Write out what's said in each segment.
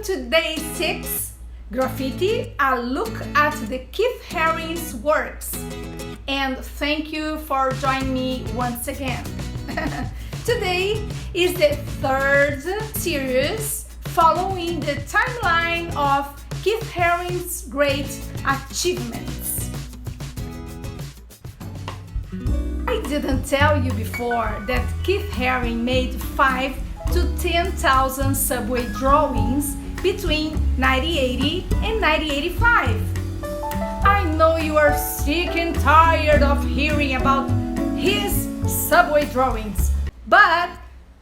to day 6, Graffiti, a look at the Keith Haring's works. And thank you for joining me once again. Today is the 3rd series following the timeline of Keith Haring's great achievements. I didn't tell you before that Keith Haring made 5 to 10,000 subway drawings between 1980 and 1985. I know you are sick and tired of hearing about his subway drawings, but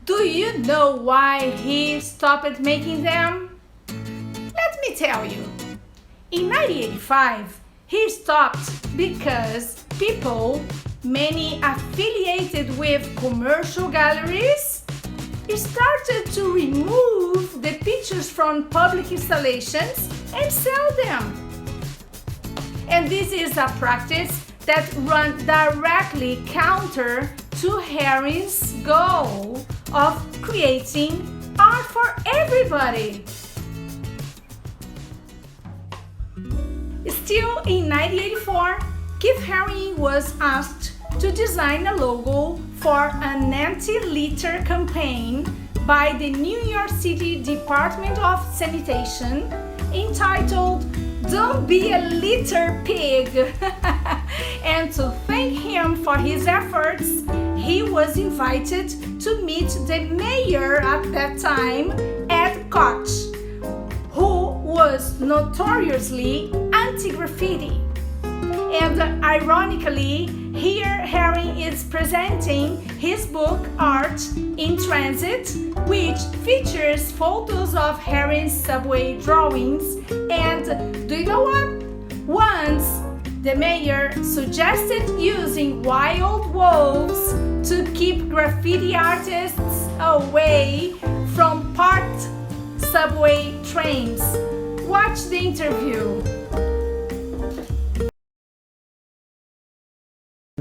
do you know why he stopped making them? Let me tell you. In 1985, he stopped because people, many affiliated with commercial galleries, started to remove the pictures from public installations and sell them. And this is a practice that runs directly counter to Haring's goal of creating art for everybody. Still in 1984, Keith Haring was asked to design a logo for an anti-litter campaign by the New York City Department of Sanitation entitled "Don't Be a Litter Pig." And to thank him for his efforts, he was invited to meet the mayor at that time, Ed Koch, who was notoriously anti-graffiti. And ironically, here Haring is presenting his book Art in Transit, which features photos of Haring's subway drawings. And do you know what? Once the mayor suggested using wild wolves to keep graffiti artists away from parked subway trains. Watch the interview.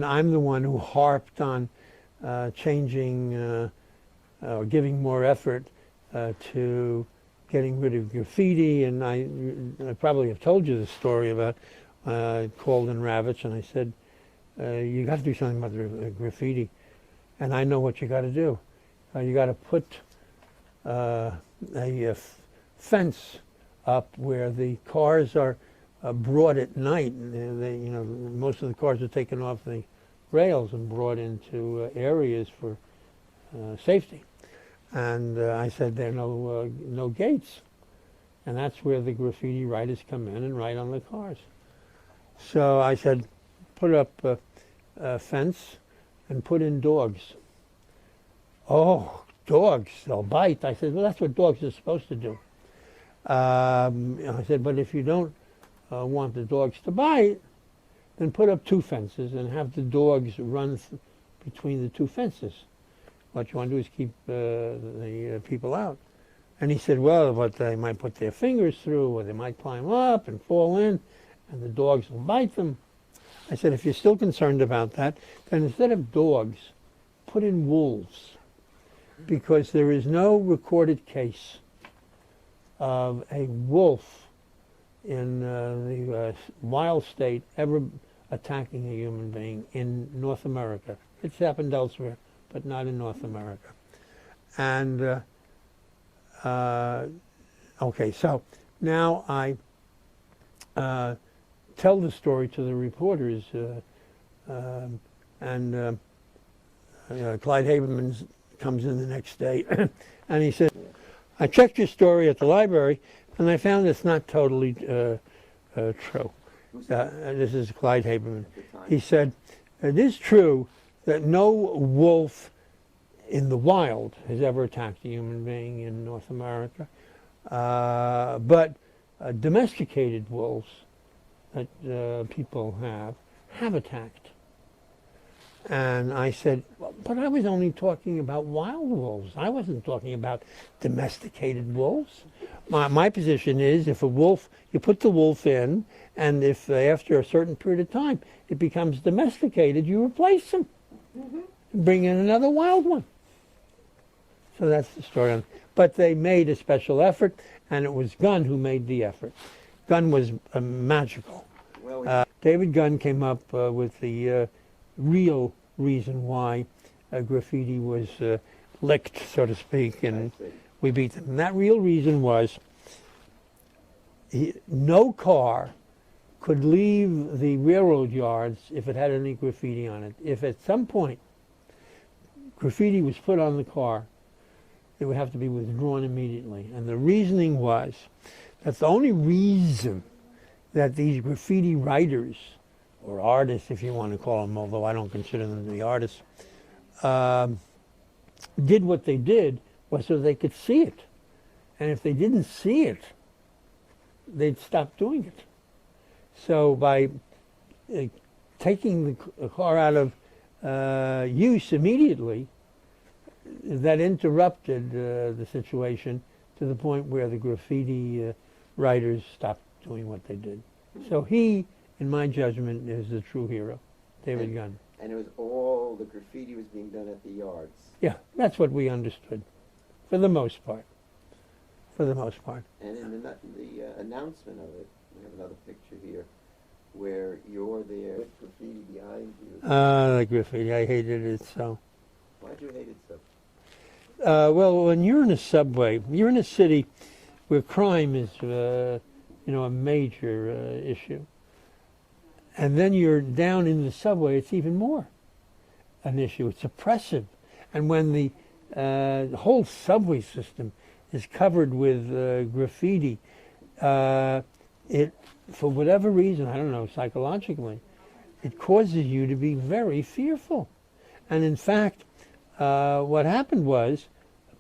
I'm the one who harped on changing or giving more effort to getting rid of graffiti, and I probably have told you the story about called in Ravitch, and I said, you got to do something about the graffiti, and I know what you got to do. You got to put a fence up where the cars are brought at night. Most of the cars are taken off the rails and brought into areas for safety. And I said there are no gates, and that's where the graffiti writers come in and write on the cars. So I said, put up a fence and put in dogs. Oh, dogs, they'll bite. I said, well, that's what dogs are supposed to do. I said, but if you don't want the dogs to bite, then put up 2 fences and have the dogs run between the 2 fences. What you want to do is keep the people out. And he said, well, but they might put their fingers through, or they might climb up and fall in, and the dogs will bite them. I said, if you're still concerned about that, then instead of dogs, put in wolves, because there is no recorded case of a wolf in the wild state ever attacking a human being in North America. It's happened elsewhere, but not in North America. And okay, so now I tell the story to the reporters, and Clyde Haberman comes in the next day, and he said, I checked your story at the library, and I found it's not totally true. This is Clyde Haberman. He said, it is true that no wolf in the wild has ever attacked a human being in North America, but domesticated wolves that people have attacked. And I said, well, but I was only talking about wild wolves. I wasn't talking about domesticated wolves. My position is, if a wolf, you put the wolf in, and if after a certain period of time it becomes domesticated, you replace him. Bring in another wild one. So that's the story. But they made a special effort, and it was Gunn who made the effort. Gunn was magical. Well, David Gunn came up with the real reason why graffiti was licked, so to speak, and we beat them. And that real reason was no car could leave the railroad yards if it had any graffiti on it. If at some point graffiti was put on the car, it would have to be withdrawn immediately. And the reasoning was that the only reason that these graffiti writers, or artists if you want to call them, although I don't consider them to be artists, did what they did was so they could see it. And if they didn't see it, they'd stop doing it. So by taking the car out of use immediately, that interrupted the situation to the point where the graffiti writers stopped doing what they did. So he, in my judgment, is the true hero, David Gunn. And it was all the graffiti was being done at the yards. Yeah, that's what we understood, for the most part. For the most part. And in the announcement of it, we have another picture here where you're there with graffiti behind you. The graffiti, I hated it so. Why'd you hate it so? Well, when you're in a subway, you're in a city where crime is, a major issue. And then you're down in the subway, it's even more an issue. It's oppressive. And when the whole subway system is covered with graffiti, it, for whatever reason, I don't know, psychologically, it causes you to be very fearful. And in fact, what happened was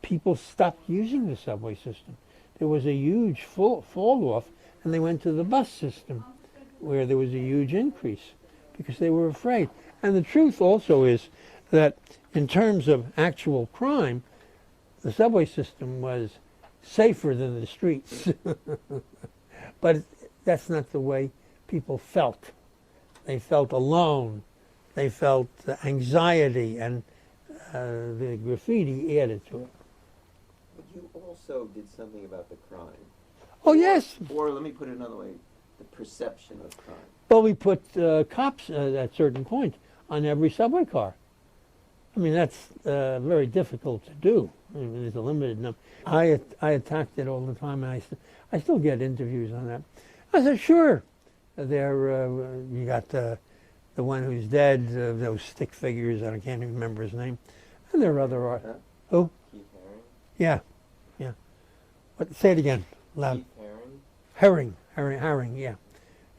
people stopped using the subway system. There was a huge fall off, and they went to the bus system, where there was a huge increase because they were afraid. And the truth also is that in terms of actual crime, the subway system was safer than the streets. But that's not the way people felt. They felt alone. They felt anxiety, and the graffiti added to it. But you also did something about the crime. Oh, yes. Or let me put it another way, the perception of crime. Well, we put cops at certain point on every subway car. I mean, that's very difficult to do. I mean, there's a limited number. I attacked it all the time, and I still get interviews on that. I said, sure. There, you got the one who's dead, those stick figures, I can't even remember his name. And there are other art. Who? Keith Haring? Yeah, yeah. But say it again, loud. Keith Haring? Haring, yeah.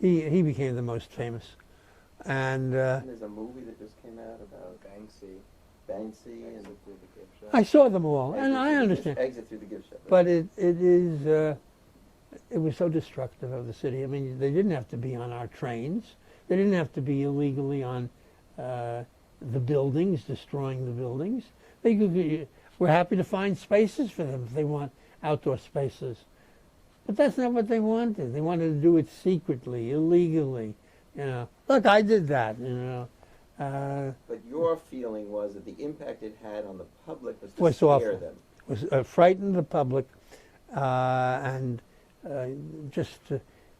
He became the most famous. And there's a movie that just came out about Banksy and the gift shop. I saw them all, and I understand. Exit through the gift shop. But it was so destructive of the city. I mean, they didn't have to be on our trains. They didn't have to be illegally on the buildings, destroying the buildings. We're happy to find spaces for them if they want outdoor spaces. But that's not what they wanted. They wanted to do it secretly, illegally. Look, I did that. But your feeling was that the impact it had on the public was to was scare awful. them. Was frightened the public, and just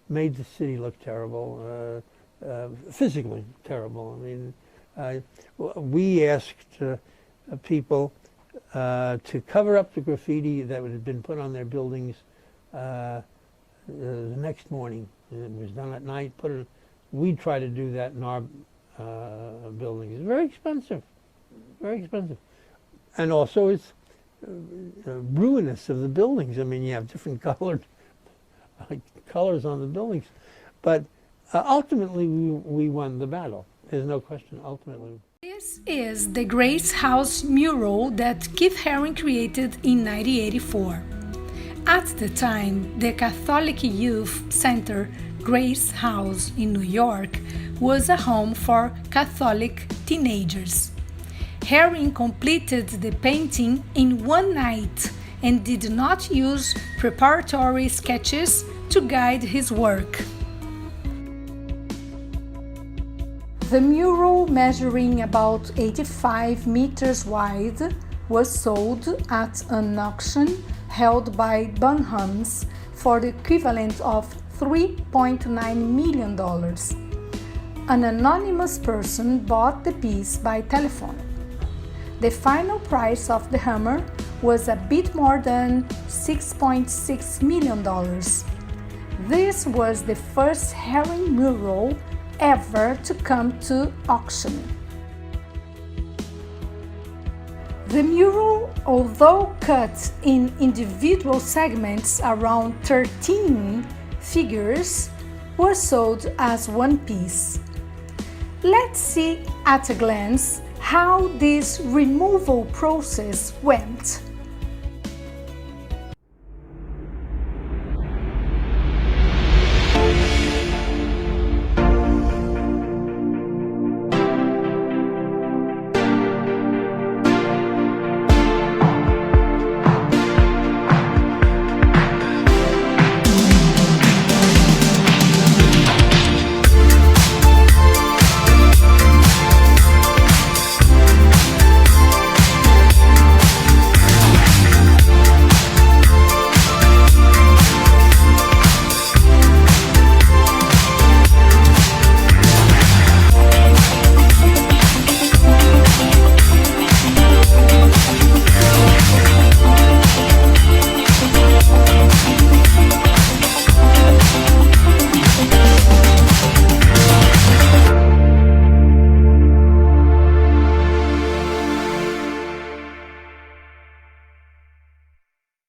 made the city look terrible, physically terrible. I mean, we asked people to cover up the graffiti that had been put on their buildings the next morning. It was done at night. We try to do that in our buildings. It's very expensive, very expensive, and also it's ruinous of the buildings. I mean, you have different colors on the buildings, but ultimately we won the battle. There's no question. Ultimately. This is the Grace House mural that Keith Haring created in 1984. At the time, the Catholic Youth Center Grace House in New York was a home for Catholic teenagers. Haring completed the painting in one night and did not use preparatory sketches to guide his work. The mural, measuring about 85 meters wide, was sold at an auction held by Bunham's for the equivalent of $3.9 million. An anonymous person bought the piece by telephone. The final price of the hammer was a bit more than $6.6 million. This was the first Haring mural ever to come to auction. The mural, although cut in individual segments around 13 figures, was sold as one piece. Let's see at a glance how this removal process went.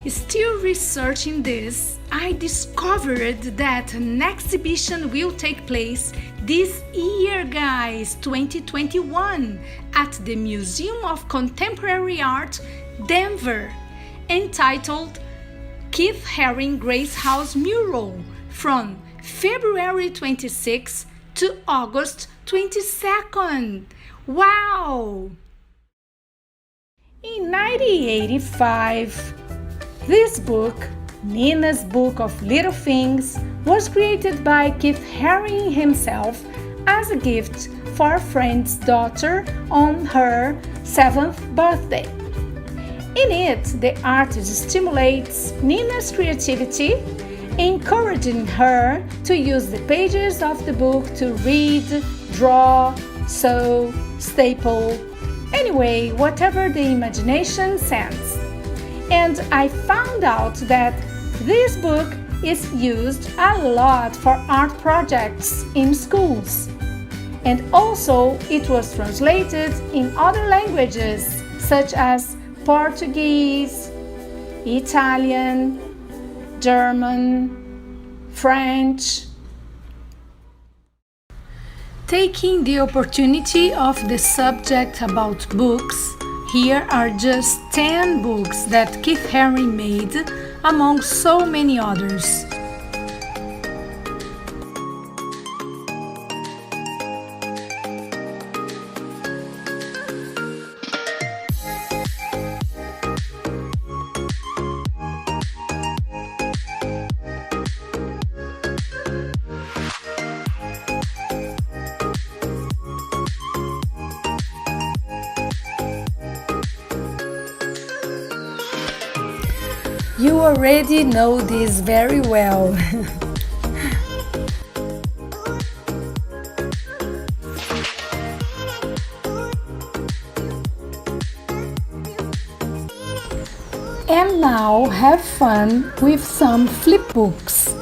Still researching this, I discovered that an exhibition will take place this year, guys, 2021, at the Museum of Contemporary Art, Denver, entitled Keith Haring Grace House Mural from February 26 to August 22nd. Wow! In 1985, this book, Nina's Book of Little Things, was created by Keith Haring himself as a gift for a friend's daughter on her 7th birthday. In it, the artist stimulates Nina's creativity, encouraging her to use the pages of the book to read, draw, sew, staple, anyway, whatever the imagination sends. And I found out that this book is used a lot for art projects in schools. And also it was translated in other languages such as Portuguese, Italian, German, French. Taking the opportunity of the subject about books, here are just 10 books that Keith Haring made, among so many others. You already know this very well. And now have fun with some flipbooks.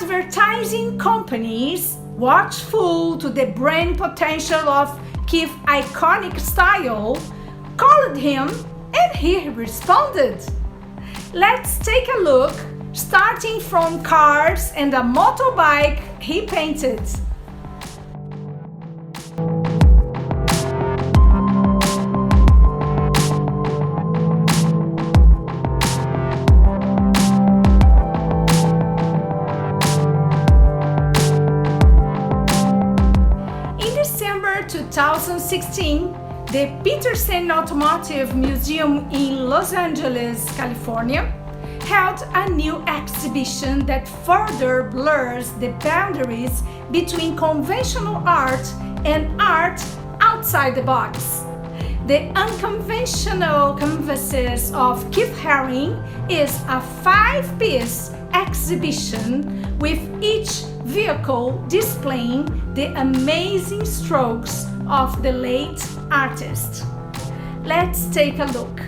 advertising companies, watchful to the brand potential of Keith's iconic style, called him and he responded. Let's take a look, starting from cars and a motorbike he painted. In December 2016, the Petersen Automotive Museum in Los Angeles, California, held a new exhibition that further blurs the boundaries between conventional art and art outside the box. The Unconventional Canvases of Keith Haring is a 5-piece exhibition with each vehicle displaying the amazing strokes of the late artist. Let's take a look.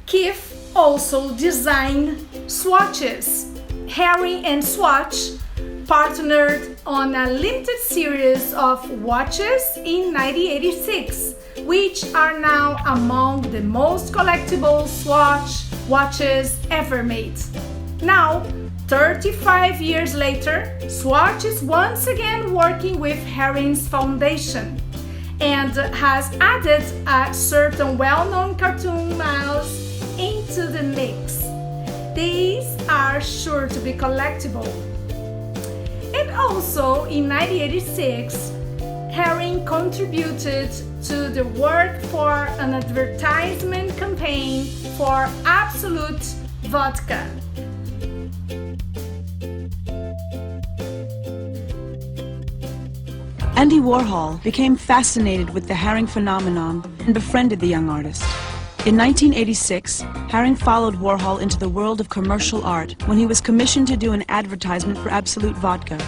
Keith also designed swatches. Haring and Swatch partnered on a limited series of watches in 1986, which are now among the most collectible Swatch watches ever made. Now, 35 years later, Swatch is once again working with Haring's foundation and has added a certain well-known cartoon mouse into the mix. These are sure to be collectible. And also in 1986, Haring contributed to the work for an advertisement campaign for Absolute Vodka. Andy Warhol became fascinated with the Haring phenomenon and befriended the young artist. In 1986, Haring followed Warhol into the world of commercial art when he was commissioned to do an advertisement for Absolute Vodka.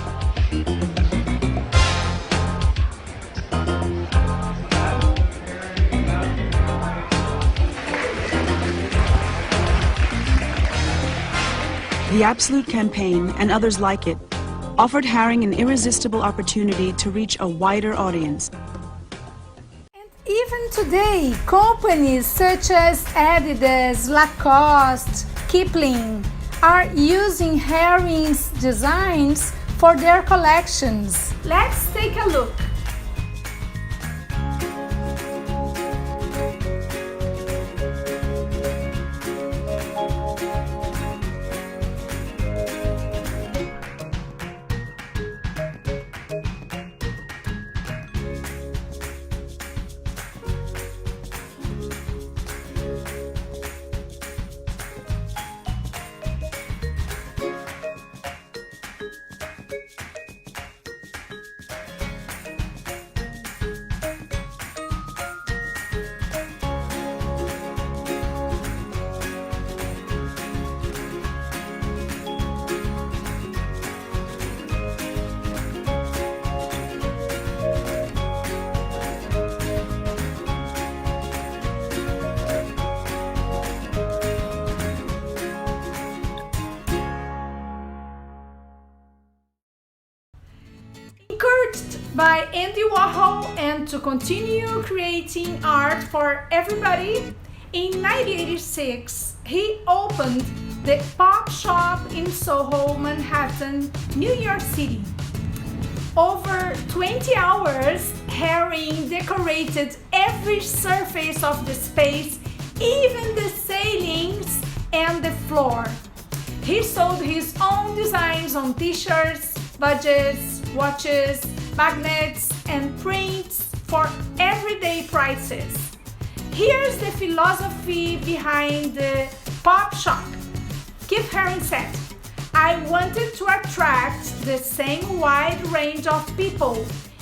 The Absolute campaign, and others like it, offered Haring an irresistible opportunity to reach a wider audience. Even today, companies such as Adidas, Lacoste, Kipling are using Haring's designs for their collections. Let's take a look. encouraged by Andy Warhol and to continue creating art for everybody, in 1986 he opened the Pop Shop in Soho, Manhattan, New York City. Over 20 hours, Haring decorated every surface of the space, even the ceilings and the floor. He sold his own designs on t-shirts, badges, watches, magnets, and prints for everyday prices. Here's the philosophy behind the Pop Shop. Keith Haring said, "I wanted to attract the same wide range of people,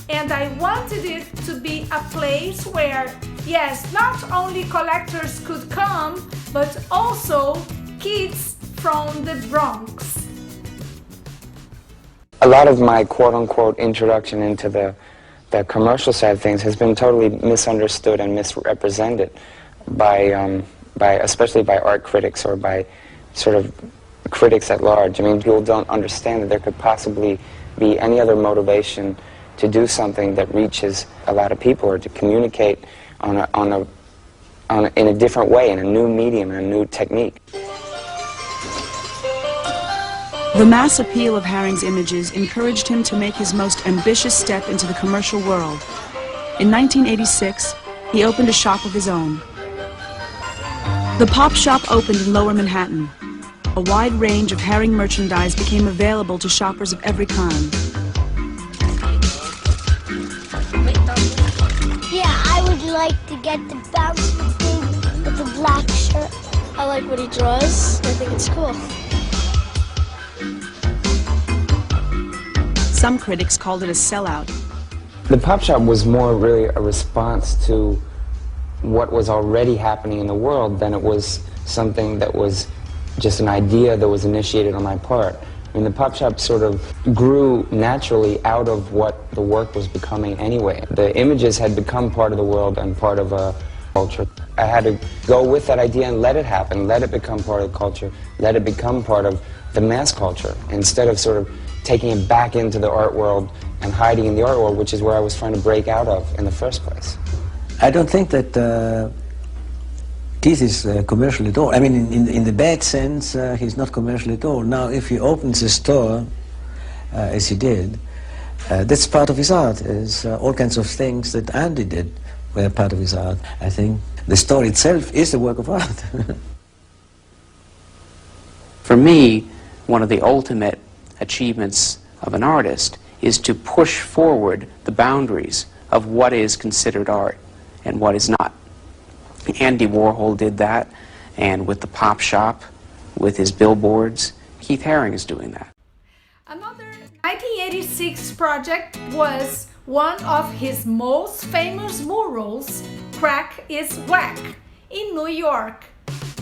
and I wanted it to be a place where, yes, not only collectors could come, but also kids from the Bronx." A lot of my quote-unquote introduction into the commercial side of things has been totally misunderstood and misrepresented by especially by art critics or by sort of critics at large. I mean, people don't understand that there could possibly be any other motivation to do something that reaches a lot of people or to communicate in a different way, in a new medium, in a new technique. The mass appeal of Haring's images encouraged him to make his most ambitious step into the commercial world. In 1986, he opened a shop of his own. The Pop Shop opened in Lower Manhattan. A wide range of Haring merchandise became available to shoppers of every kind. Yeah, I would like to get the bouncy thing with the black shirt. I like what he draws. I think it's cool. Some critics called it a sellout. The Pop Shop was more really a response to what was already happening in the world than it was something that was just an idea that was initiated on my part. I mean, the Pop Shop sort of grew naturally out of what the work was becoming anyway. The images had become part of the world and part of a culture. I had to go with that idea and let it happen, let it become part of the culture, let it become part of the mass culture, instead of sort of taking it back into the art world and hiding in the art world, which is where I was trying to break out of in the first place. I don't think that Keith is commercial at all. I mean, in the bad sense, he's not commercial at all. Now, if he opens a store, as he did, that's part of his art. Is all kinds of things that Andy did were part of his art. I think the store itself is a work of art. For me, one of the ultimate achievements of an artist is to push forward the boundaries of what is considered art and what is not. Andy Warhol did that, and with the Pop Shop, with his billboards, Keith Haring is doing that. Another 1986 project was one of his most famous murals, Crack is Whack, in New York,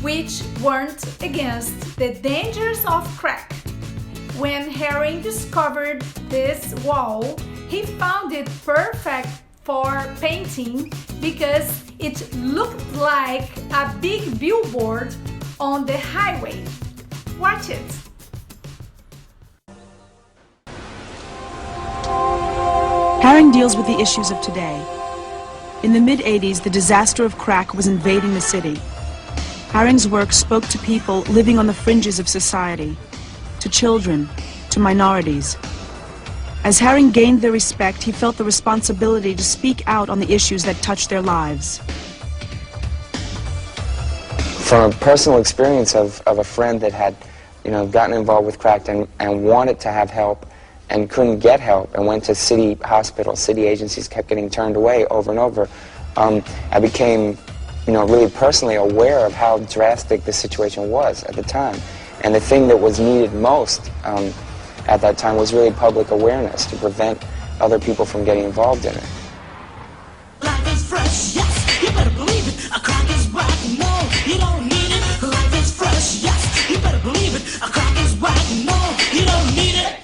which warned against the dangers of crack. When Haring discovered this wall, he found it perfect for painting because it looked like a big billboard on the highway. Watch it. Haring deals with the issues of today. In the mid-'80s, the disaster of crack was invading the city. Haring's work spoke to people living on the fringes of society, to children, to minorities. As Haring gained their respect, he felt the responsibility to speak out on the issues that touched their lives. From a personal experience of a friend that had, gotten involved with crack and wanted to have help and couldn't get help and went to city hospitals, city agencies, kept getting turned away over and over, I became, really personally aware of how drastic the situation was at the time. And the thing that was needed most at that time was really public awareness to prevent other people from getting involved in it. Life is fresh, yes, you better believe it. A crack is whack, no, you don't need it. Life is fresh, yes, you better believe it. A crack is whack, no, you don't need it.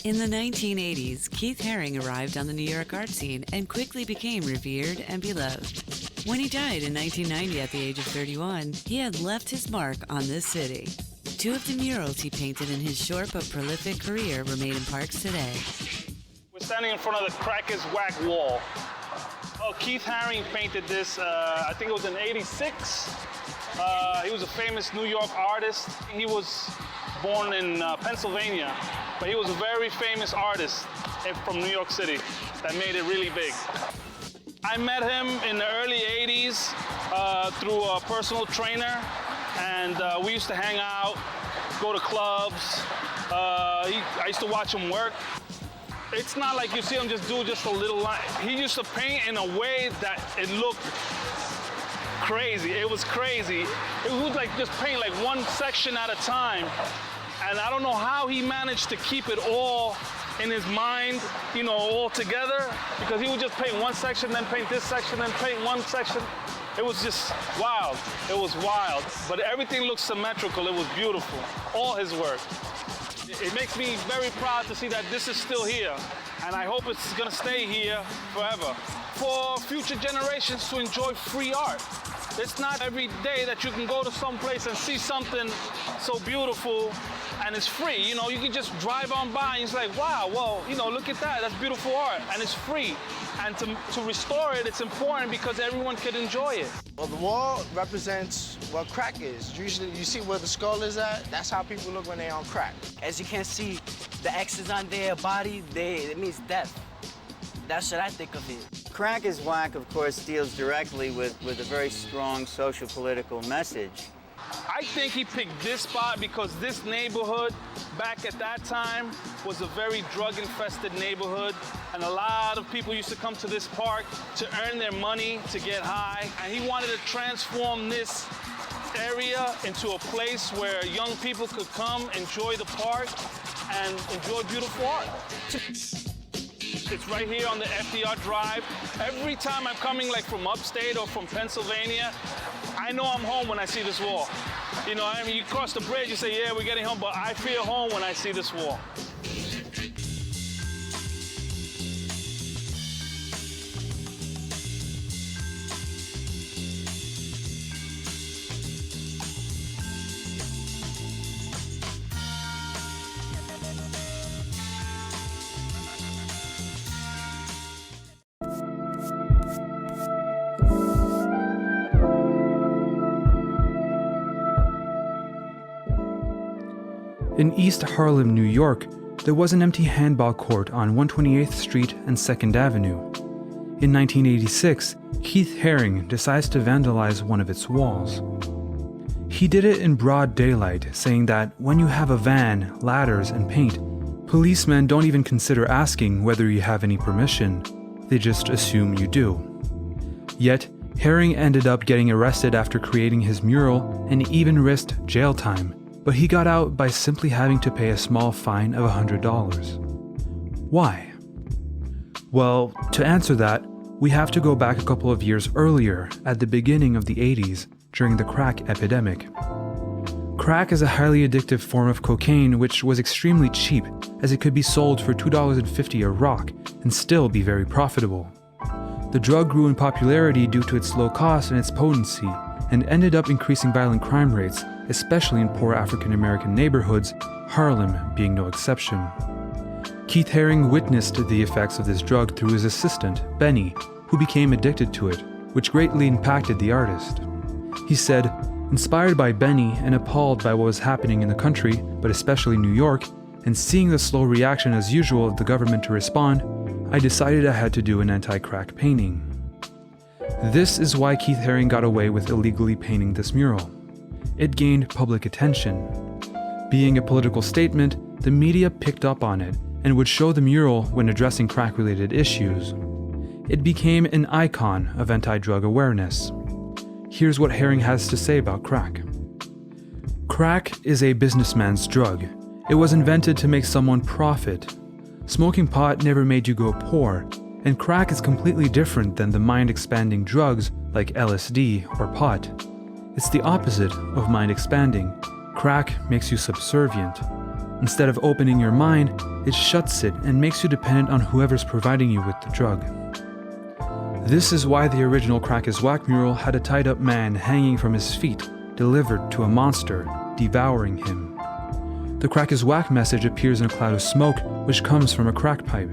In the 1980s, Keith Haring arrived on the New York art scene and quickly became revered and beloved. When he died in 1990 at the age of 31, he had left his mark on this city. Two of the murals he painted in his short but prolific career remain in parks today. We're standing in front of the Crackers Whack wall. Oh, Keith Haring painted this, I think it was in '86. He was a famous New York artist. He was born in Pennsylvania, but he was a very famous artist from New York City that made it really big. I met him in the early '80s through a personal trainer, and we used to hang out, go to clubs. I used to watch him work. It's not like you see him just do just a little line. He used to paint in a way that it looked crazy. It was crazy. It was like just paint like one section at a time. And I don't know how he managed to keep it all in his mind, you know, all together, because he would just paint one section, then paint this section, then paint one section. It was just wild. It was wild. But everything looked symmetrical. It was beautiful. All his work. It makes me very proud to see that this is still here, and I hope it's gonna stay here forever. For future generations to enjoy free art. It's not every day that you can go to some place and see something so beautiful and it's free. You know, you can just drive on by and it's like, wow, well, you know, look at that, that's beautiful art, and it's free. And to restore it, it's important because everyone could enjoy it. Well, the wall represents what crack is. Usually, you see where the skull is at? That's how people look when they're on crack. As you can see, the X's on their body, it means death. That's what I think of it. Crack is Whack, of course, deals directly with a very strong social political message. I think he picked this spot because this neighborhood, back at that time, was a very drug-infested neighborhood, and a lot of people used to come to this park to earn their money, to get high, and he wanted to transform this area into a place where young people could come, enjoy the park, and enjoy beautiful art. It's right here on the FDR Drive. Every time I'm coming like from upstate or from Pennsylvania, I know I'm home when I see this wall. You know, I mean, you cross the bridge, you say, yeah, we're getting home, but I feel home when I see this wall. In East Harlem, New York, there was an empty handball court on 128th Street and 2nd Avenue. In 1986, Keith Haring decides to vandalize one of its walls. He did it in broad daylight, saying that when you have a van, ladders, and paint, policemen don't even consider asking whether you have any permission. They just assume you do. Yet, Haring ended up getting arrested after creating his mural and even risked jail time. But he got out by simply having to pay a small fine of $100. Why? Well, to answer that, we have to go back a couple of years earlier, at the beginning of the 80s, during the crack epidemic. Crack is a highly addictive form of cocaine which was extremely cheap, as it could be sold for $2.50 a rock and still be very profitable. The drug grew in popularity due to its low cost and its potency, and ended up increasing violent crime rates, especially in poor African American neighborhoods, Harlem being no exception. Keith Haring witnessed the effects of this drug through his assistant, Benny, who became addicted to it, which greatly impacted the artist. He said, inspired by Benny and appalled by what was happening in the country, but especially New York, and seeing the slow reaction as usual of the government to respond, I decided I had to do an anti-crack painting. This is why Keith Haring got away with illegally painting this mural. It gained public attention. Being a political statement, the media picked up on it and would show the mural when addressing crack-related issues. It became an icon of anti-drug awareness. Here's what Haring has to say about crack. Crack is a businessman's drug. It was invented to make someone profit. Smoking pot never made you go poor, and crack is completely different than the mind-expanding drugs like LSD or pot. It's the opposite of mind-expanding. Crack makes you subservient. Instead of opening your mind, it shuts it and makes you dependent on whoever's providing you with the drug. This is why the original Crack is Whack mural had a tied-up man hanging from his feet, delivered to a monster, devouring him. The Crack is Whack message appears in a cloud of smoke, which comes from a crack pipe.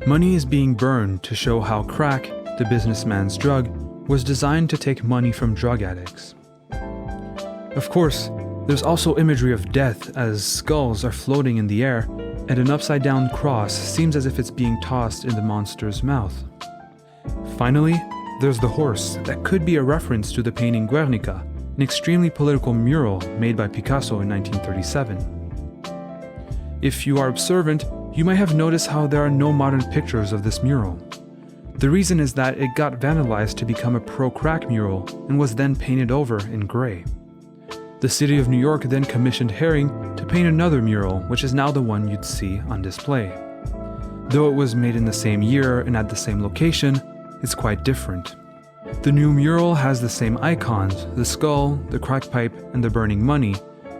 Money is being burned to show how crack, the businessman's drug, was designed to take money from drug addicts. Of course, there's also imagery of death as skulls are floating in the air, and an upside-down cross seems as if it's being tossed in the monster's mouth. Finally, there's the horse that could be a reference to the painting Guernica, an extremely political mural made by Picasso in 1937. If you are observant, you might have noticed how there are no modern pictures of this mural. The reason is that it got vandalized to become a pro-crack mural and was then painted over in gray. The city of New York then commissioned Haring to paint another mural, which is now the one you'd see on display. Though it was made in the same year and at the same location, it's quite different. The new mural has the same icons, the skull, the crack pipe, and the burning money,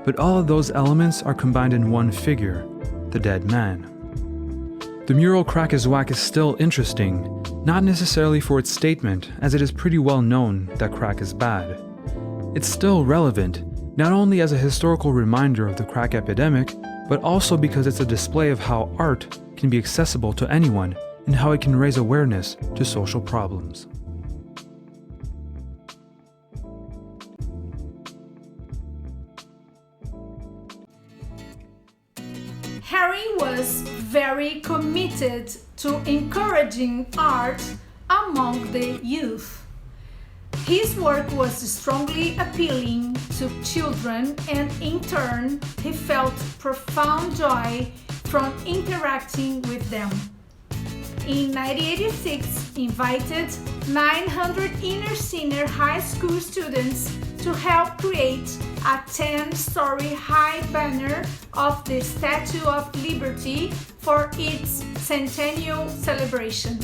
but all of those elements are combined in one figure, the dead man. The mural Crack is Whack is still interesting, not necessarily for its statement, as it is pretty well known that crack is bad. It's still relevant, not only as a historical reminder of the crack epidemic, but also because it's a display of how art can be accessible to anyone and how it can raise awareness to social problems. Haring was very committed to encouraging art among the youth. His work was strongly appealing to children, and in turn, he felt profound joy from interacting with them. In 1986, he invited 900 inner-senior high school students to help create a 10-story high banner of the Statue of Liberty for its centennial celebration.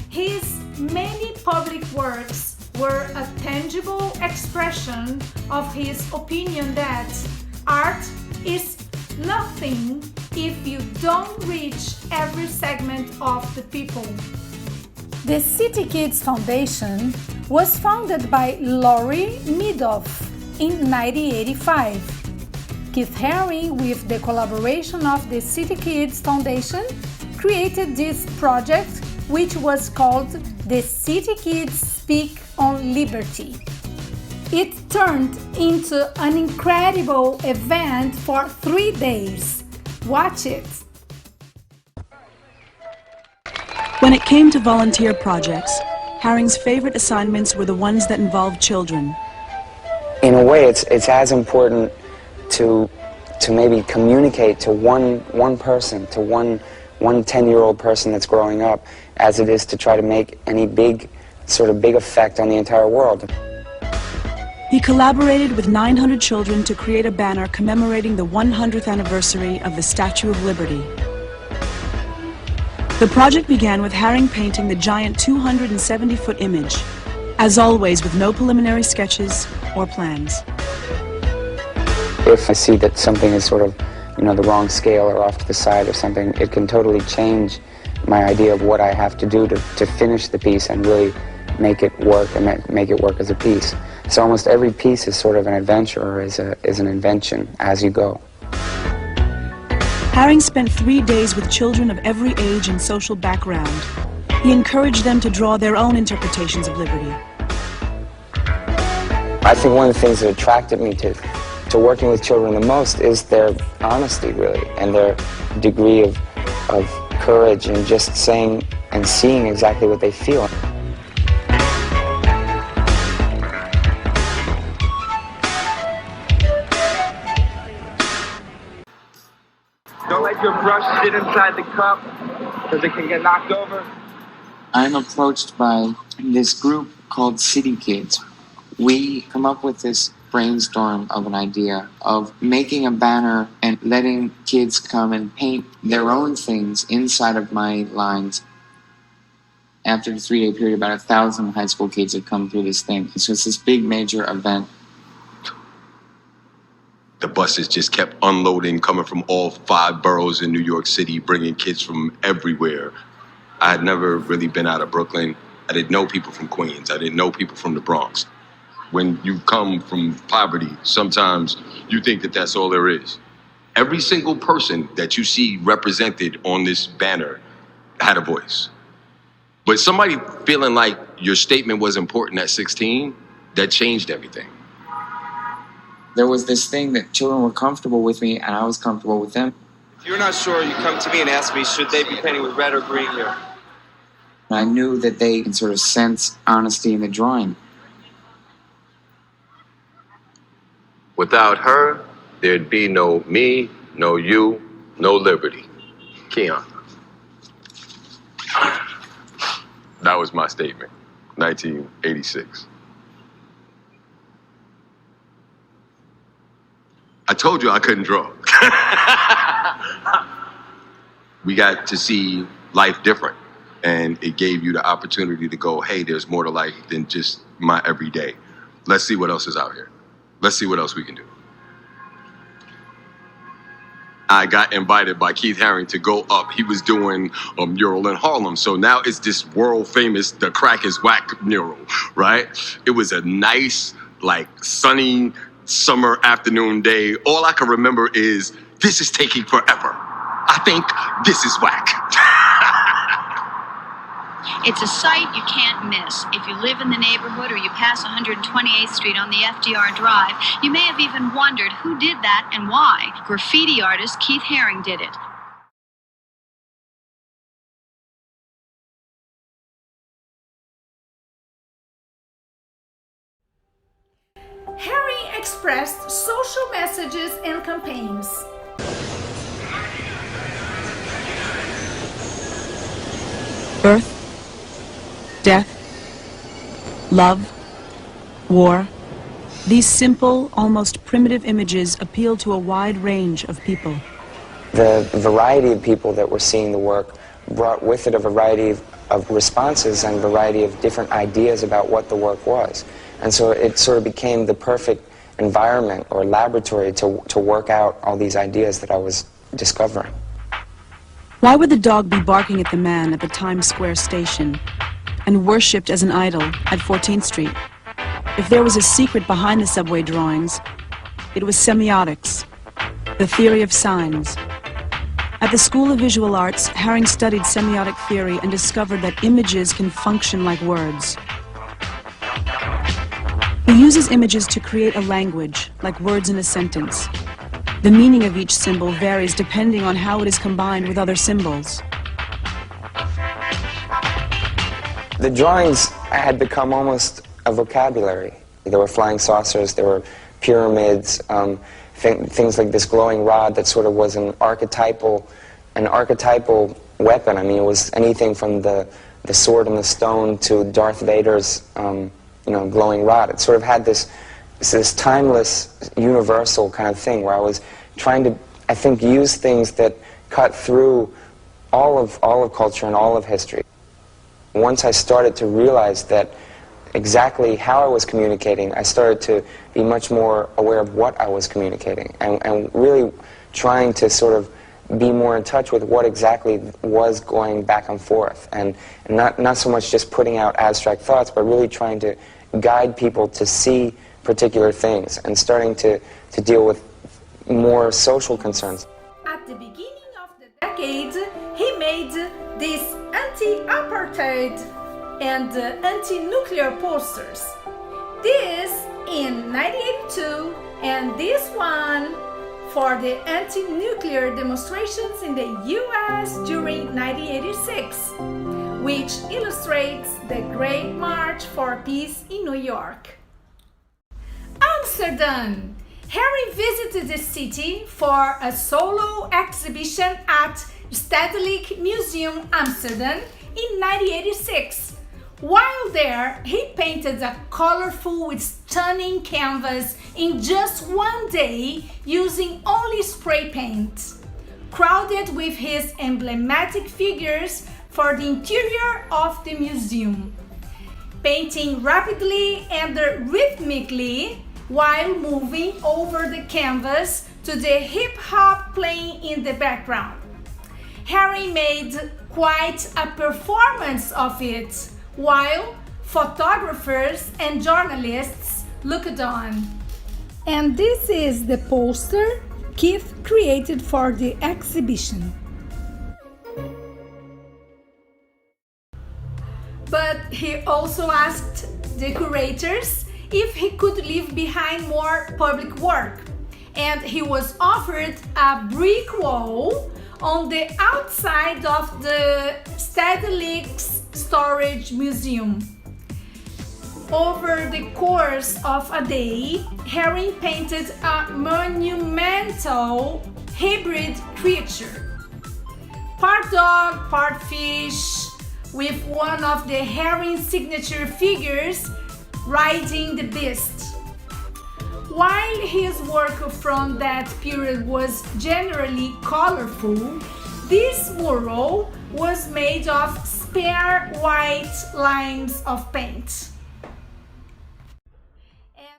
His many public works were a tangible expression of his opinion that art is nothing if you don't reach every segment of the people. The City Kids Foundation was founded by Laurie Meadoff in 1985. Keith Haring, with the collaboration of the City Kids Foundation, created this project, which was called the City Kids Speak on Liberty. It turned into an incredible event for 3 days. Watch it! When it came to volunteer projects, Haring's favorite assignments were the ones that involved children. In a way, it's as important to maybe communicate to one person, to one 10-year-old person that's growing up, as it is to try to make any big effect on the entire world. He collaborated with 900 children to create a banner commemorating the 100th anniversary of the Statue of Liberty. The project began with Haring painting the giant 270-foot image, as always with no preliminary sketches or plans. If I see that something is the wrong scale or off to the side or something, it can totally change my idea of what I have to do to finish the piece and really make it work and make it work as a piece. So almost every piece is sort of an adventure or is an invention as you go. Haring spent 3 days with children of every age and social background. He encouraged them to draw their own interpretations of liberty. I think one of the things that attracted me to working with children the most is their honesty, really, and their degree of courage and just saying and seeing exactly what they feel. Don't let your brush sit inside the cup, because it can get knocked over. I'm approached by this group called City Kids. We come up with this brainstorm of an idea of making a banner and letting kids come and paint their own things inside of my lines. After the 3-day period, about 1,000 high school kids had come through this thing. So it's this big major event. The buses just kept unloading, coming from all 5 boroughs in New York City, bringing kids from everywhere. I had never really been out of Brooklyn, I didn't know people from Queens. I didn't know people from the Bronx. When you come from poverty, sometimes you think that that's all there is. Every single person that you see represented on this banner had a voice. But somebody feeling like your statement was important at 16, that changed everything. There was this thing that children were comfortable with me and I was comfortable with them. If you're not sure, you come to me and ask me, should they be painted with red or green here? I knew that they can sort of sense honesty in the drawing. Without her, there'd be no me, no you, no liberty. Keon. That was my statement, 1986. I told you I couldn't draw. We got to see life different, and it gave you the opportunity to go, hey, there's more to life than just my everyday. Let's see what else is out here. Let's see what else we can do. I got invited by Keith Haring to go up. He was doing a mural in Harlem. So now it's this world famous, the crack is whack mural, right? It was a nice, like sunny summer afternoon day. All I can remember is, this is taking forever. I think this is whack. It's a sight you can't miss. If you live in the neighborhood or you pass 128th Street on the FDR Drive, you may have even wondered who did that and why. Graffiti artist Keith Haring did it. Haring expressed social messages and campaigns. Birth, death, love, war. These simple, almost primitive images appeal to a wide range of people. The variety of people that were seeing the work brought with it a variety of responses and a variety of different ideas about what the work was. And so it sort of became the perfect environment or laboratory to work out all these ideas that I was discovering. Why would the dog be barking at the man at the Times Square station and worshipped as an idol at 14th Street? If there was a secret behind the subway drawings, it was semiotics, the theory of signs. At the School of Visual Arts, Haring studied semiotic theory and discovered that images can function like words. He uses images to create a language, like words in a sentence. The meaning of each symbol varies depending on how it is combined with other symbols. The drawings had become almost a vocabulary. There were flying saucers, there were pyramids, things like this glowing rod that sort of was an archetypal weapon. I mean, it was anything from the sword and the stone to Darth Vader's glowing rod. It sort of had this timeless, universal kind of thing where I was trying to, I think, use things that cut through all of culture and all of history. Once I started to realize that exactly how I was communicating, I started to be much more aware of what I was communicating and really trying to sort of be more in touch with what exactly was going back and forth, and not so much just putting out abstract thoughts, but really trying to guide people to see particular things and starting to deal with more social concerns. At the beginning of the decade, he made these anti-apartheid and anti-nuclear posters. This in 1982 and this one for the anti-nuclear demonstrations in the US during 1986, which illustrates the Great March for Peace in New York. Amsterdam! Haring visited the city for a solo exhibition at Stedelijk Museum Amsterdam in 1986. While there, he painted a colorful with stunning canvas in just one day using only spray paint, crowded with his emblematic figures for the interior of the museum, painting rapidly and rhythmically while moving over the canvas to the hip-hop playing in the background. Haring made quite a performance of it while photographers and journalists looked on. And this is the poster Keith created for the exhibition. But he also asked the curators if he could leave behind more public work, and he was offered a brick wall on the outside of the Stedelijk's Storage Museum. Over the course of a day, Haring painted a monumental hybrid creature, part dog, part fish, with one of the Haring signature figures riding the beast. While his work from that period was generally colorful, this mural was made of spare white lines of paint.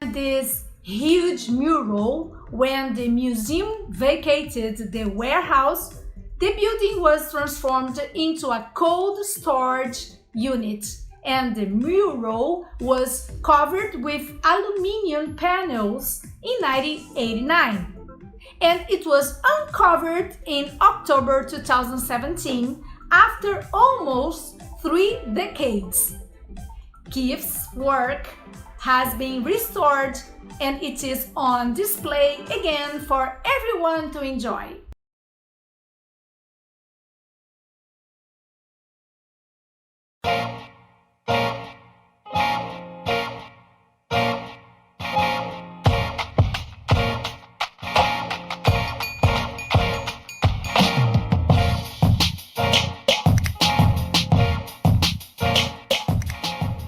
And this huge mural, when the museum vacated the warehouse, the building was transformed into a cold storage unit, and the mural was covered with aluminum panels in 1989. And it was uncovered in October 2017 after almost 3 decades. Keith's work has been restored and it is on display again for everyone to enjoy.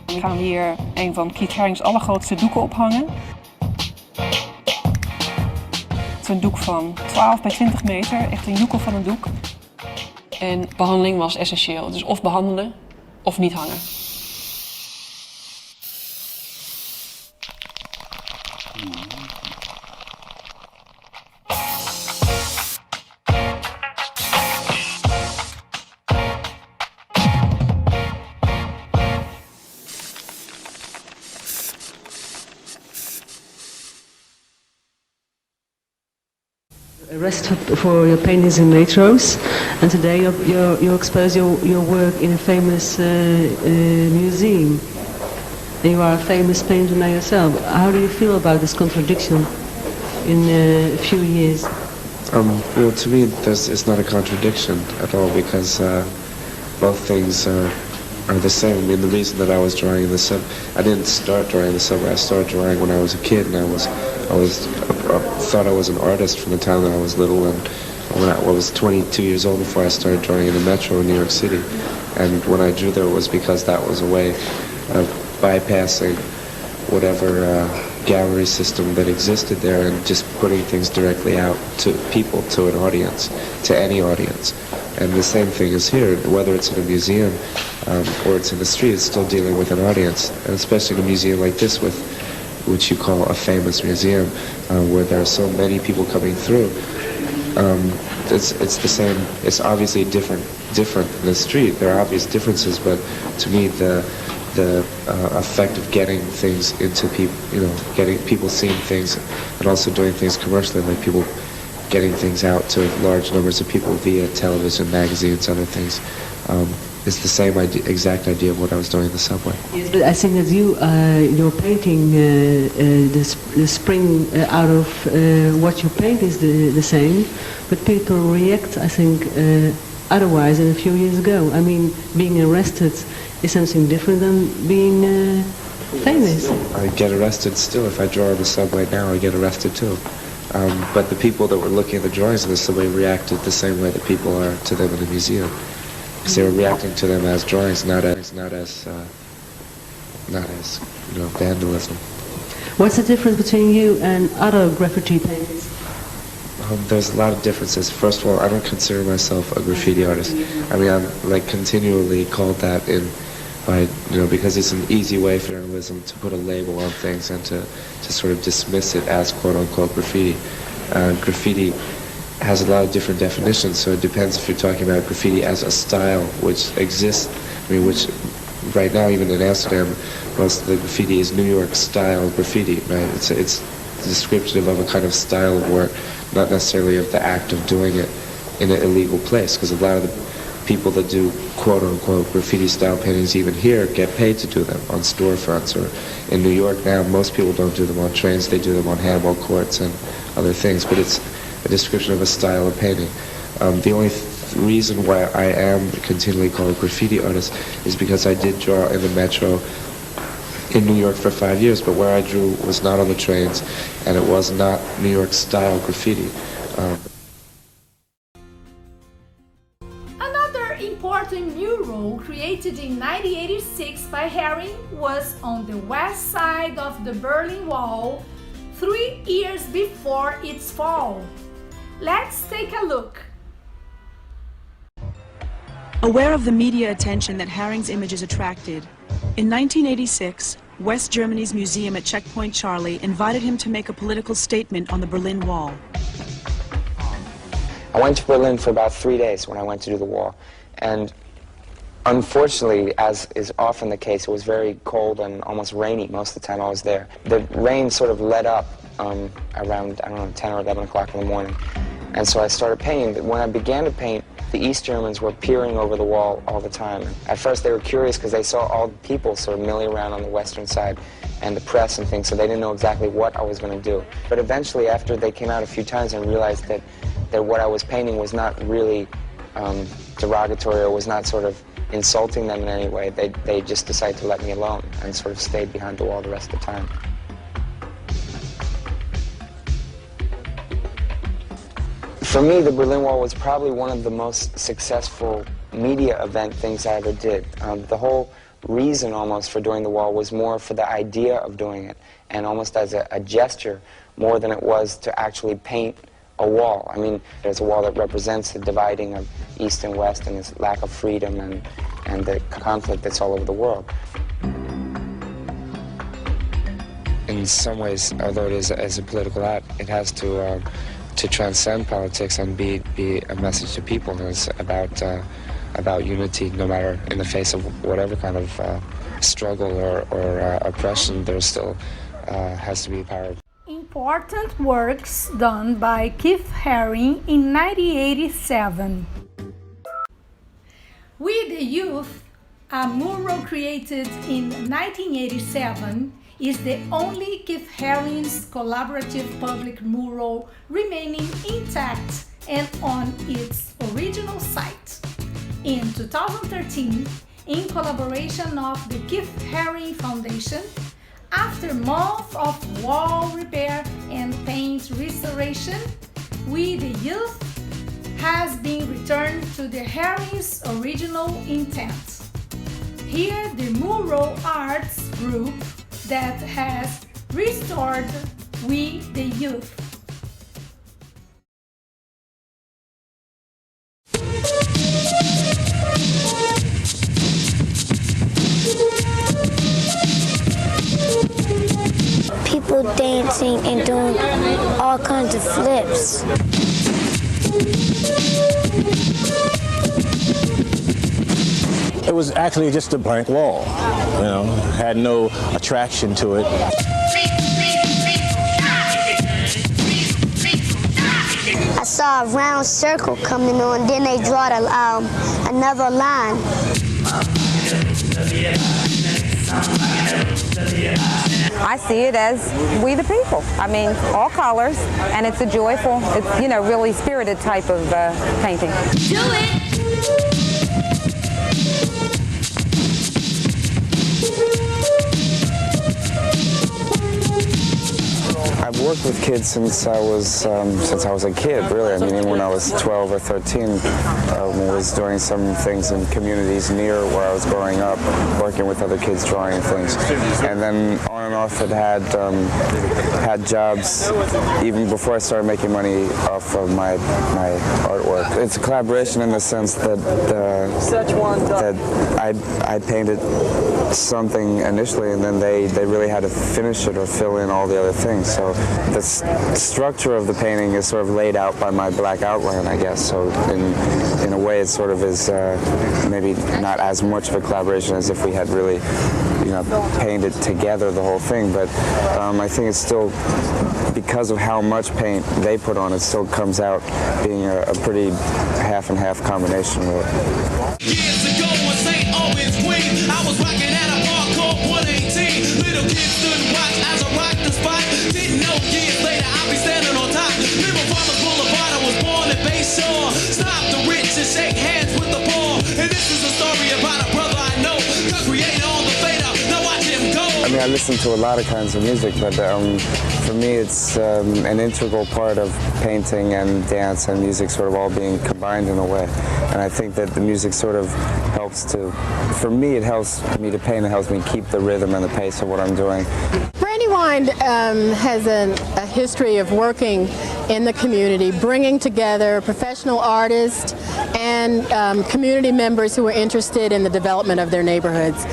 We gaan hier een van Keith Haring's allergrootste doeken ophangen. Het is een doek van 12 bij 20 meter, echt een joekel van een doek. En behandeling was essentieel, dus of behandelen of niet hangen. Arrested for your paintings in metros, and today you expose your work in a famous museum. And you are a famous painter now yourself. How do you feel about this contradiction in a few years? Well, to me, it's not a contradiction at all, because both things are the same. I mean, the reason that I was drawing in the subway, I didn't start drawing in the subway. I started drawing when I was a kid, and I thought I was an artist from the time that I was little, and when I was 22 years old before I started drawing in the metro in New York City. And when I drew there, it was because that was a way of bypassing whatever gallery system that existed there and just putting things directly out to people, to an audience, to any audience. And the same thing is here, whether it's in a museum or it's in the street, it's still dealing with an audience, and especially in a museum like this, which you call a famous museum, where there are so many people coming through. It's the same. It's obviously different in the street. There are obvious differences, but to me, the effect of getting things into people, getting people seeing things, and also doing things commercially, like people getting things out to large numbers of people via television, magazines, other things. It's the same exact idea of what I was doing in the subway. Yes, but I think that you're painting the spring out of what you paint is the same, but people react, I think, otherwise than a few years ago. I mean, being arrested is something different than being famous. I get arrested still. If I draw on the subway now, I get arrested too. But the people that were looking at the drawings in the subway reacted the same way that people are to them in the museum. Because they were reacting to them as drawings, not as vandalism. What's the difference between you and other graffiti painters? There's a lot of differences. First of all, I don't consider myself a graffiti artist. I mean, I'm like continually called that because it's an easy way for journalism to put a label on things and to sort of dismiss it as quote-unquote graffiti. Graffiti has a lot of different definitions, so it depends if you're talking about graffiti as a style which exists, which right now, even in Amsterdam, most of the graffiti is New York style graffiti, right? It's descriptive of a kind of style of work, not necessarily of the act of doing it in an illegal place, because a lot of the people that do quote-unquote graffiti-style paintings even here get paid to do them on storefronts, or in New York now, most people don't do them on trains, they do them on handball courts and other things, but it's a description of a style of painting. The only reason why I am continually called a graffiti artist is because I did draw in the metro in New York for 5 years, but where I drew was not on the trains, and it was not New York-style graffiti. Another important mural created in 1986 by Haring was on the west side of the Berlin Wall 3 years before its fall. Let's take a look. Aware of the media attention that Haring's images attracted, in 1986, West Germany's museum at Checkpoint Charlie invited him to make a political statement on the Berlin Wall. I went to Berlin for about 3 days when I went to do the wall, and unfortunately, as is often the case, it was very cold and almost rainy most of the time I was there. The rain sort of let up around, I don't know, 10 or 11 o'clock in the morning, and so I started painting. But when I began to paint, the East Germans were peering over the wall all the time. At first they were curious because they saw all the people sort of milling around on the western side and the press and things, so they didn't know exactly what I was going to do. But eventually, after they came out a few times and realized that what I was painting was not really derogatory or was not sort of insulting them in any way, they just decided to let me alone and sort of stayed behind the wall the rest of the time. For me, the Berlin Wall was probably one of the most successful media event things I ever did. The whole reason almost for doing the wall was more for the idea of doing it, and almost as a gesture more than it was to actually paint a wall. I mean, there's a wall that represents the dividing of East and West and this lack of freedom and the conflict that's all over the world. In some ways, although it is as a political act, it has to transcend politics and be a message to people. It's about unity, no matter in the face of whatever kind of struggle or oppression, there still has to be power. Important works done by Keith Haring in 1987. We the Youth, a mural created in 1987, is the only Keith Haring's collaborative public mural remaining intact and on its original site. In 2013, in collaboration of the Keith Haring Foundation, after months of wall repair and paint restoration, We the Youth has been returned to the Haring's original intent. Here the mural arts group that has restored We the Youth. People dancing and doing all kinds of flips. It was actually just a blank wall, you know, had no attraction to it. I saw a round circle coming on, then they draw another line. I see it as we the people. I mean, all colors, and it's a joyful, it's, you know, really spirited type of painting. Do it! I've worked with kids since I was a kid, really. I mean, even when I was 12 or 13, I was doing some things in communities near where I was growing up, working with other kids, drawing things. And then on on and off had jobs even before I started making money off of my artwork. It's a collaboration in the sense that I painted something initially, and then they really had to finish it or fill in all the other things. So the structure of the painting is sort of laid out by my black outline, I guess. So in a way, it sort of is maybe not as much of a collaboration as if we had really, painted together the whole thing. But I think it's still, because of how much paint they put on, it still comes out being a pretty half and half combination with it. Years ago in St. Albans, Queens, I was rocking at a bar called 118. Little kids stood and watched as I rocked the spot. Didn't know years later I'd be standing on top. River Farmers Boulevard, I was born at Bayshore. Stop the rich and shake hands with the poor. And this is a story about a brother I know, the creator on the fader. Now watch him go. I mean, I listen to a lot of kinds of music, but for me it's an integral part of painting and dance and music sort of all being combined in a way. And I think that the music sort of helps for me, it helps me to paint, it helps me keep the rhythm and the pace of what I'm doing. Brandywine has a history of working in the community, bringing together professional artists and community members who are interested in the development of their neighborhoods.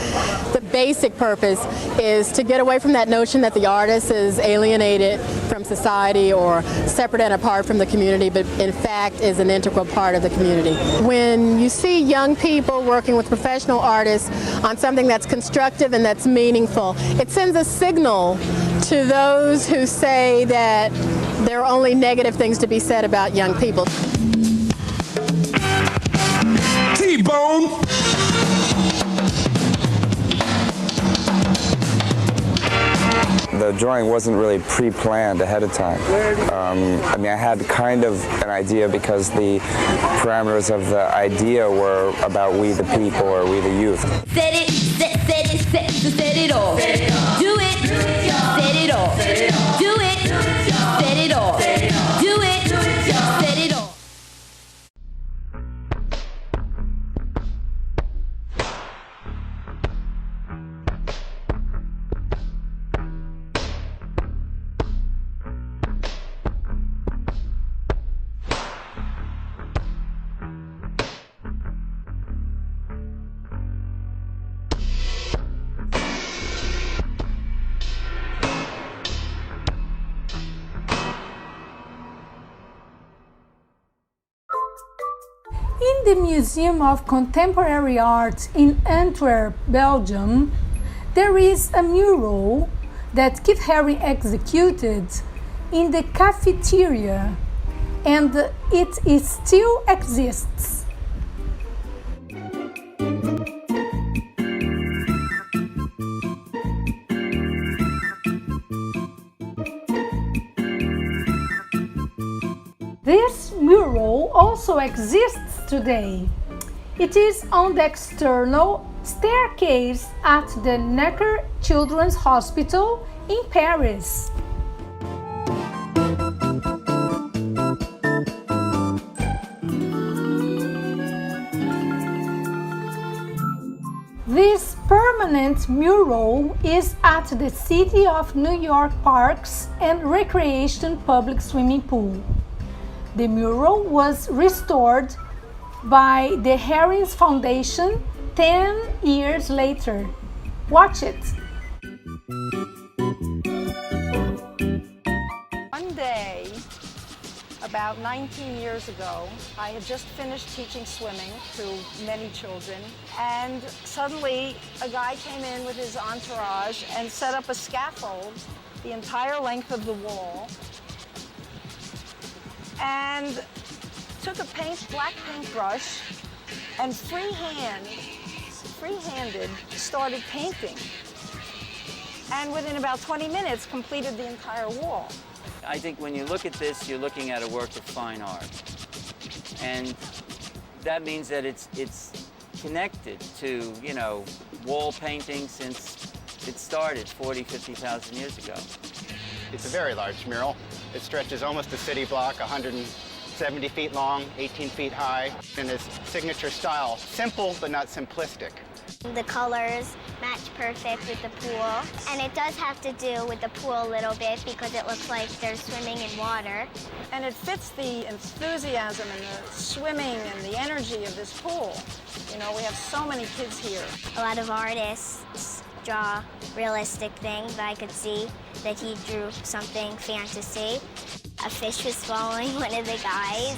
The basic purpose is to get away from that notion that the artist is alienated from society or separate and apart from the community, but in fact is an integral part of the community. When you see young people working with professional artists on something that's constructive and that's meaningful, it sends a signal to those who say that there are only negative things to be said about young people. T-Bone! The drawing wasn't really pre-planned ahead of time. I mean, I had kind of an idea because the parameters of the idea were about we the people or we the youth. Set it, set it all. Do it, set it all. Do it, set it all. Do it, set it all. In the Museum of Contemporary Art in Antwerp, Belgium, there is a mural that Keith Haring executed in the cafeteria, and it still exists. This mural also exists today. It is on the external staircase at the Necker Children's Hospital in Paris. This permanent mural is at the City of New York Parks and Recreation public swimming pool. The mural was restored by the Haring's Foundation 10 years later. Watch it. One day, about 19 years ago, I had just finished teaching swimming to many children, and suddenly a guy came in with his entourage and set up a scaffold the entire length of the wall, and took a black paintbrush and free-handed started painting. And within about 20 minutes, completed the entire wall. I think when you look at this, you're looking at a work of fine art. And that means that it's connected to, wall painting since it started 40, 50,000 years ago. It's a very large mural. It stretches almost a city block, 170 feet long, 18 feet high, in his signature style. Simple, but not simplistic. The colors match perfect with the pool. And it does have to do with the pool a little bit because it looks like they're swimming in water. And it fits the enthusiasm and the swimming and the energy of this pool. You know, we have so many kids here. A lot of artists draw realistic things. I could see that he drew something fantasy. A fish was following one of the guys.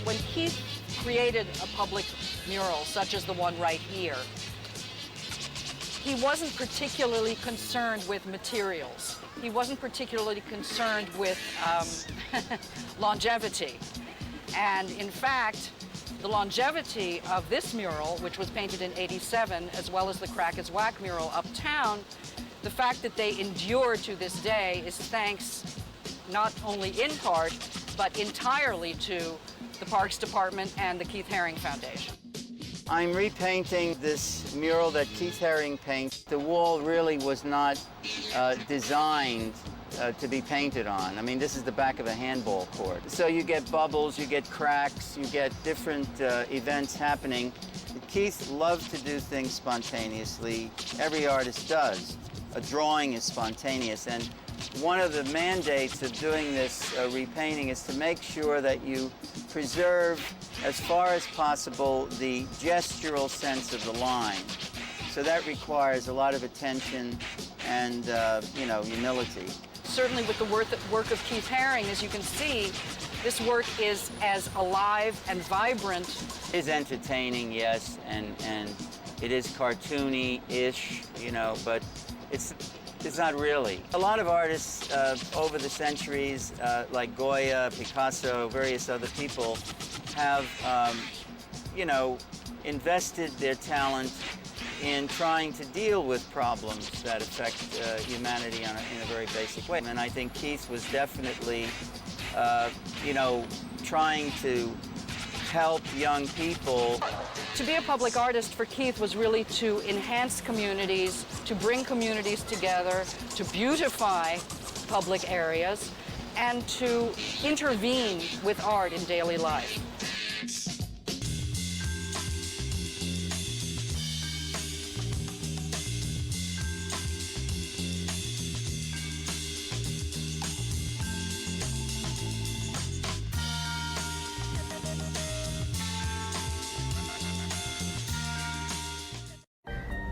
When Keith created a public mural, such as the one right here, he wasn't particularly concerned with materials. He wasn't particularly concerned with longevity. And in fact, the longevity of this mural, which was painted in '87, as well as the Crack is Whack mural uptown, the fact that they endure to this day is thanks not only in part, but entirely to the Parks Department and the Keith Haring Foundation. I'm repainting this mural that Keith Haring painted. The wall really was not designed to be painted on. I mean, this is the back of a handball court. So you get bubbles, you get cracks, you get different events happening. Keith loved to do things spontaneously. Every artist does. A drawing is spontaneous, and one of the mandates of doing this repainting is to make sure that you preserve, as far as possible, the gestural sense of the line. So that requires a lot of attention and, you know, humility. Certainly with the work of Keith Haring, as you can see, this work is as alive and vibrant. It is entertaining, yes, and it is cartoony-ish, you know, but it's not really. A lot of artists over the centuries, like Goya, Picasso, various other people, have, you know, invested their talent in trying to deal with problems that affect humanity in a very basic way. And I think Keith was definitely, you know, trying to help young people. To be a public artist for Keith was really to enhance communities, to bring communities together, to beautify public areas, and to intervene with art in daily life.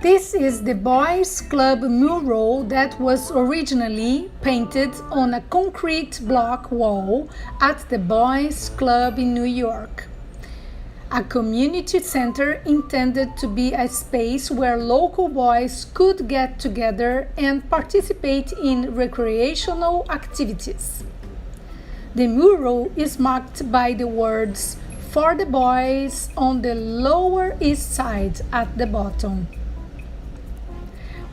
This is the Boys Club mural that was originally painted on a concrete block wall at the Boys Club in New York. A community center intended to be a space where local boys could get together and participate in recreational activities. The mural is marked by the words "For the Boys" on the Lower East Side at the bottom.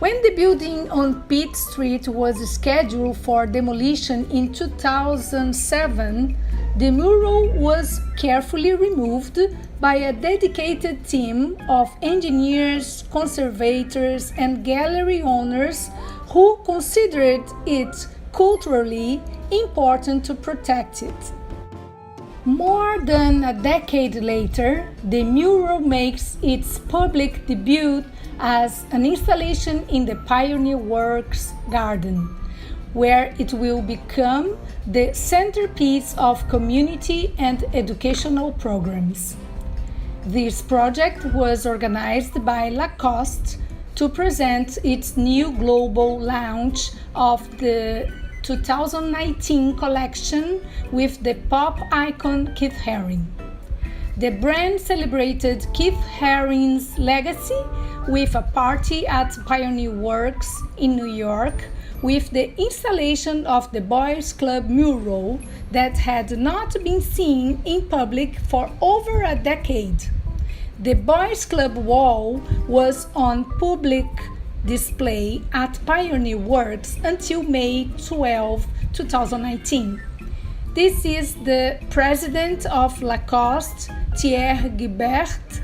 When the building on Pitt Street was scheduled for demolition in 2007, the mural was carefully removed by a dedicated team of engineers, conservators, and gallery owners who considered it culturally important to protect it. More than a decade later, the mural makes its public debut as an installation in the Pioneer Works Garden, where it will become the centerpiece of community and educational programs. This project was organized by Lacoste to present its new global launch of the 2019 collection with the pop icon Keith Haring. The brand celebrated Keith Haring's legacy with a party at Pioneer Works in New York with the installation of the Boys Club mural that had not been seen in public for over a decade. The Boys Club wall was on public display at Pioneer Works until May 12, 2019. This is the president of Lacoste, Thierry Guibert,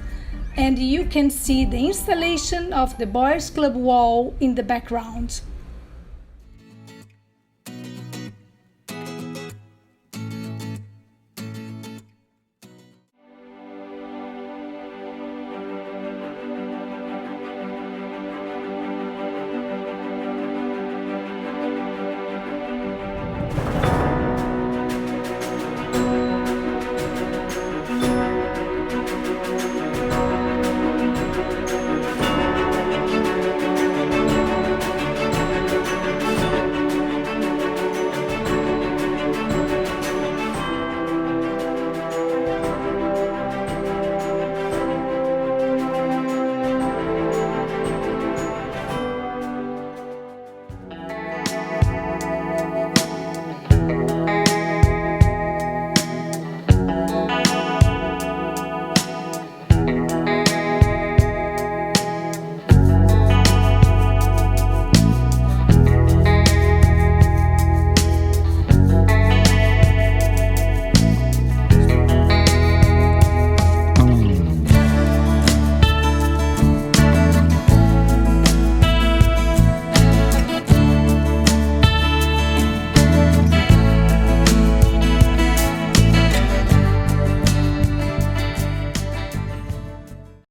and you can see the installation of the Boys Club wall in the background.